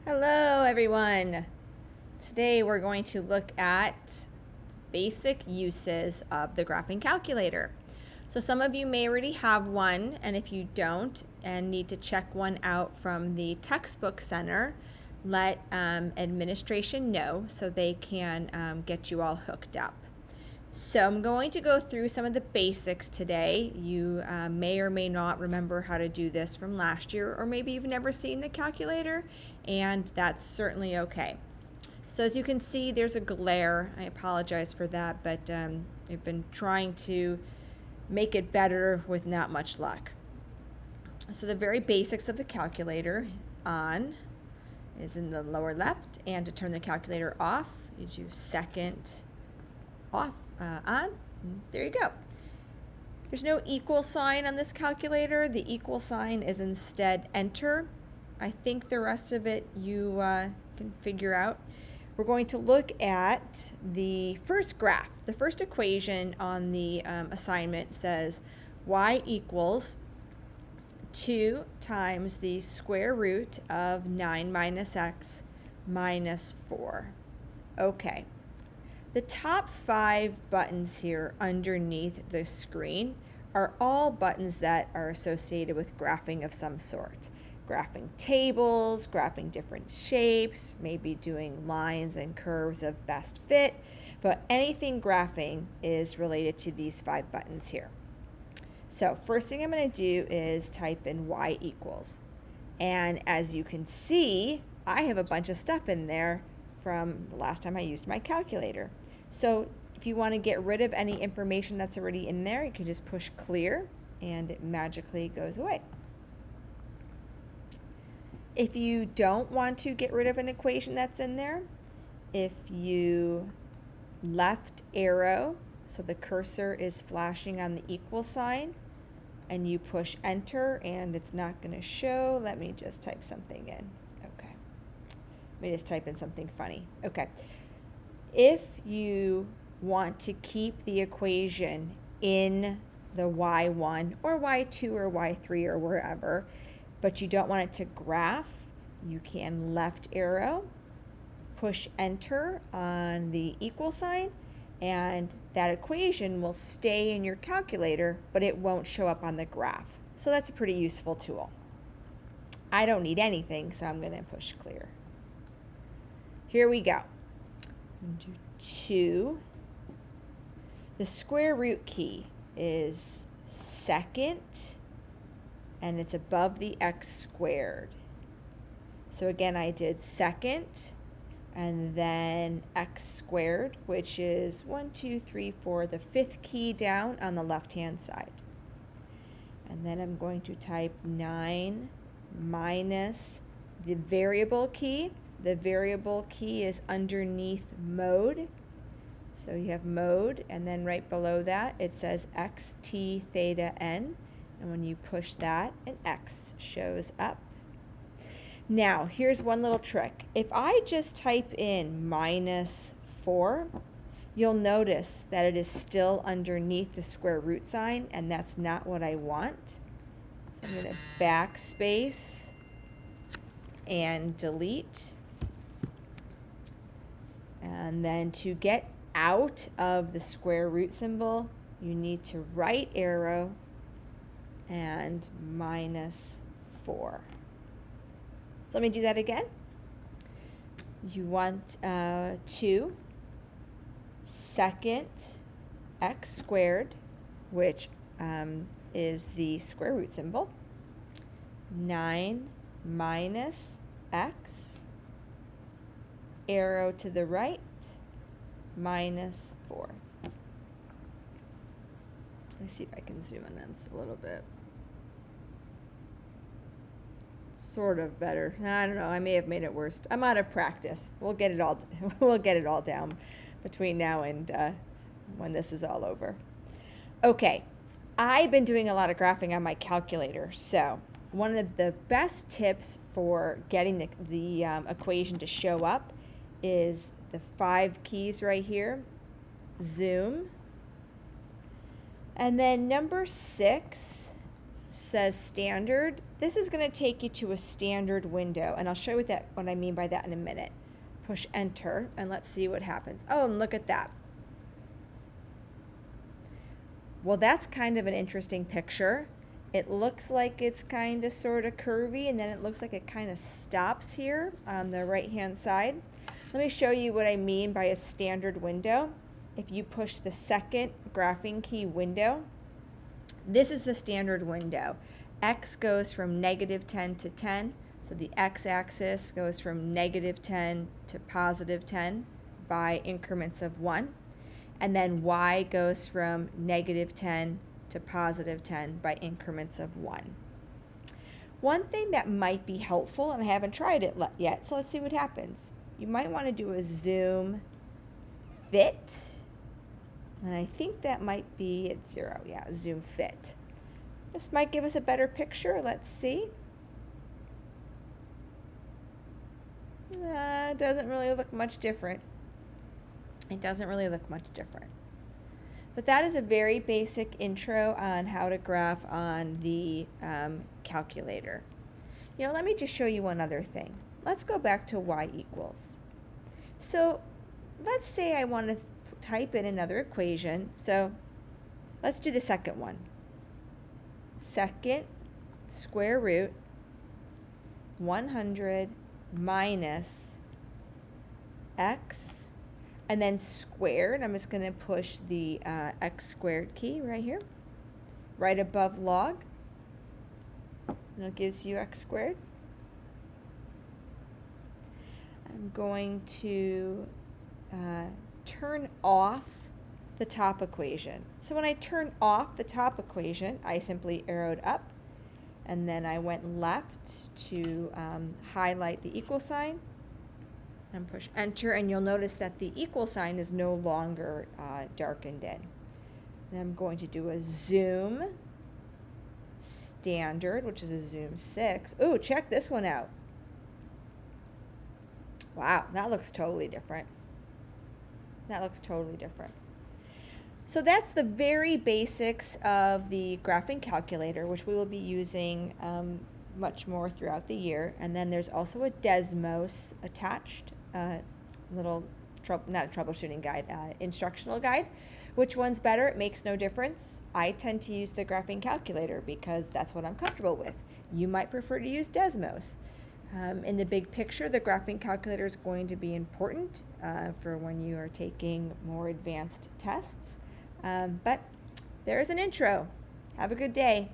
Hello everyone. Today we're going to look at basic uses of the graphing calculator. So some of you may already have one, and if you don't and need to check one out from the textbook center, let administration know so they can get you all hooked up. So I'm going to go through some of the basics today. You may or may not remember how to do this from last year, or maybe you've never seen the calculator, and that's certainly okay. So as you can see, there's a glare. I apologize for that, but I've been trying to make it better with not much luck. So the very basics of the calculator: on is in the lower left, and to turn the calculator off, you do second off. On. There you go. There's no equal sign on this calculator. The equal sign is instead enter. I think the rest of it you can figure out. We're going to look at the first graph. The first equation on the assignment says y equals 2 times the square root of 9 minus x minus 4. Okay. The top 5 buttons here underneath the screen are all buttons that are associated with graphing of some sort. Graphing tables, graphing different shapes, maybe doing lines and curves of best fit, but anything graphing is related to these 5 buttons here. So first thing I'm going to do is type in y equals. And as you can see, I have a bunch of stuff in there from the last time I used my calculator. So if you want to get rid of any information that's already in there, you can just push clear and it magically goes away. If you don't want to get rid of an equation that's in there, if you left arrow, so the cursor is flashing on the equal sign, and you push enter and it's not going to show, let me just type something in. Okay. Let me just type in something funny. Okay. If you want to keep the equation in the y1 or y2 or y3 or wherever, but you don't want it to graph, you can left arrow, push enter on the equal sign, and that equation will stay in your calculator, but it won't show up on the graph. So that's a pretty useful tool. I don't need anything, so I'm going to push clear. Here we go. 2. The square root key is second, and it's above the x squared. So again, I did second, and then x squared, which is 1, 2, 3, 4, the 5th key down on the left-hand side. And then I'm going to type 9 minus the variable key. The variable key is underneath mode. So you have mode, and then right below that it says x, t, theta, n. And when you push that, an x shows up. Now, here's one little trick. If I just type in minus 4, you'll notice that it is still underneath the square root sign, and that's not what I want. So I'm going to backspace and delete. And then to get out of the square root symbol, you need to right arrow and minus 4. So let me do that again. You want 2 second x squared, which is the square root symbol, 9 minus x, arrow to the right, minus 4. Let me see if I can zoom in this a little bit. Sort of better. I don't know. I may have made it worse. I'm out of practice. We'll get it all. We'll get it all down between now and when this is all over. Okay, I've been doing a lot of graphing on my calculator. So one of the best tips for getting the equation to show up is the 5 keys right here. Zoom. And then number 6 says standard, this is going to take you to a standard window, and I'll show you what I mean by that in a minute. Push enter and let's see what happens. Oh, and look at that. Well, that's kind of an interesting picture. It looks like it's kind of sort of curvy, and then it looks like it kind of stops here on the right hand side. Let me show you what I mean by a standard window. If you push the second graphing key window, this is the standard window. X goes from -10 to 10. So the x-axis goes from -10 to +10 by increments of 1. And then y goes from -10 to +10 by increments of 1. One thing that might be helpful, and I haven't tried it yet, so let's see what happens. You might want to do a zoom fit. And I think that might be at 0. Yeah, zoom fit. This might give us a better picture. Let's see. It doesn't really look much different. It doesn't really look much different. But that is a very basic intro on how to graph on the calculator. You know, let me just show you one other thing. Let's go back to y equals. So let's say I want to type in another equation. So let's do the second one. Second square root 100 minus x, and then squared. I'm just going to push the x squared key right here, right above log, and it gives you x squared. I'm going to turn off the top equation. So when I turn off the top equation, I simply arrowed up, and then I went left to highlight the equal sign and push enter, and you'll notice that the equal sign is no longer darkened in. And I'm going to do a zoom standard, which is a zoom 6. Ooh, check this one out. Wow, that looks totally different. That looks totally different. So that's the very basics of the graphing calculator, which we will be using much more throughout the year. And then there's also a Desmos attached, not a troubleshooting guide, instructional guide. Which one's better? It makes no difference. I tend to use the graphing calculator because that's what I'm comfortable with. You might prefer to use Desmos. In the big picture, the graphing calculator is going to be important for when you are taking more advanced tests. But there's an intro. Have a good day.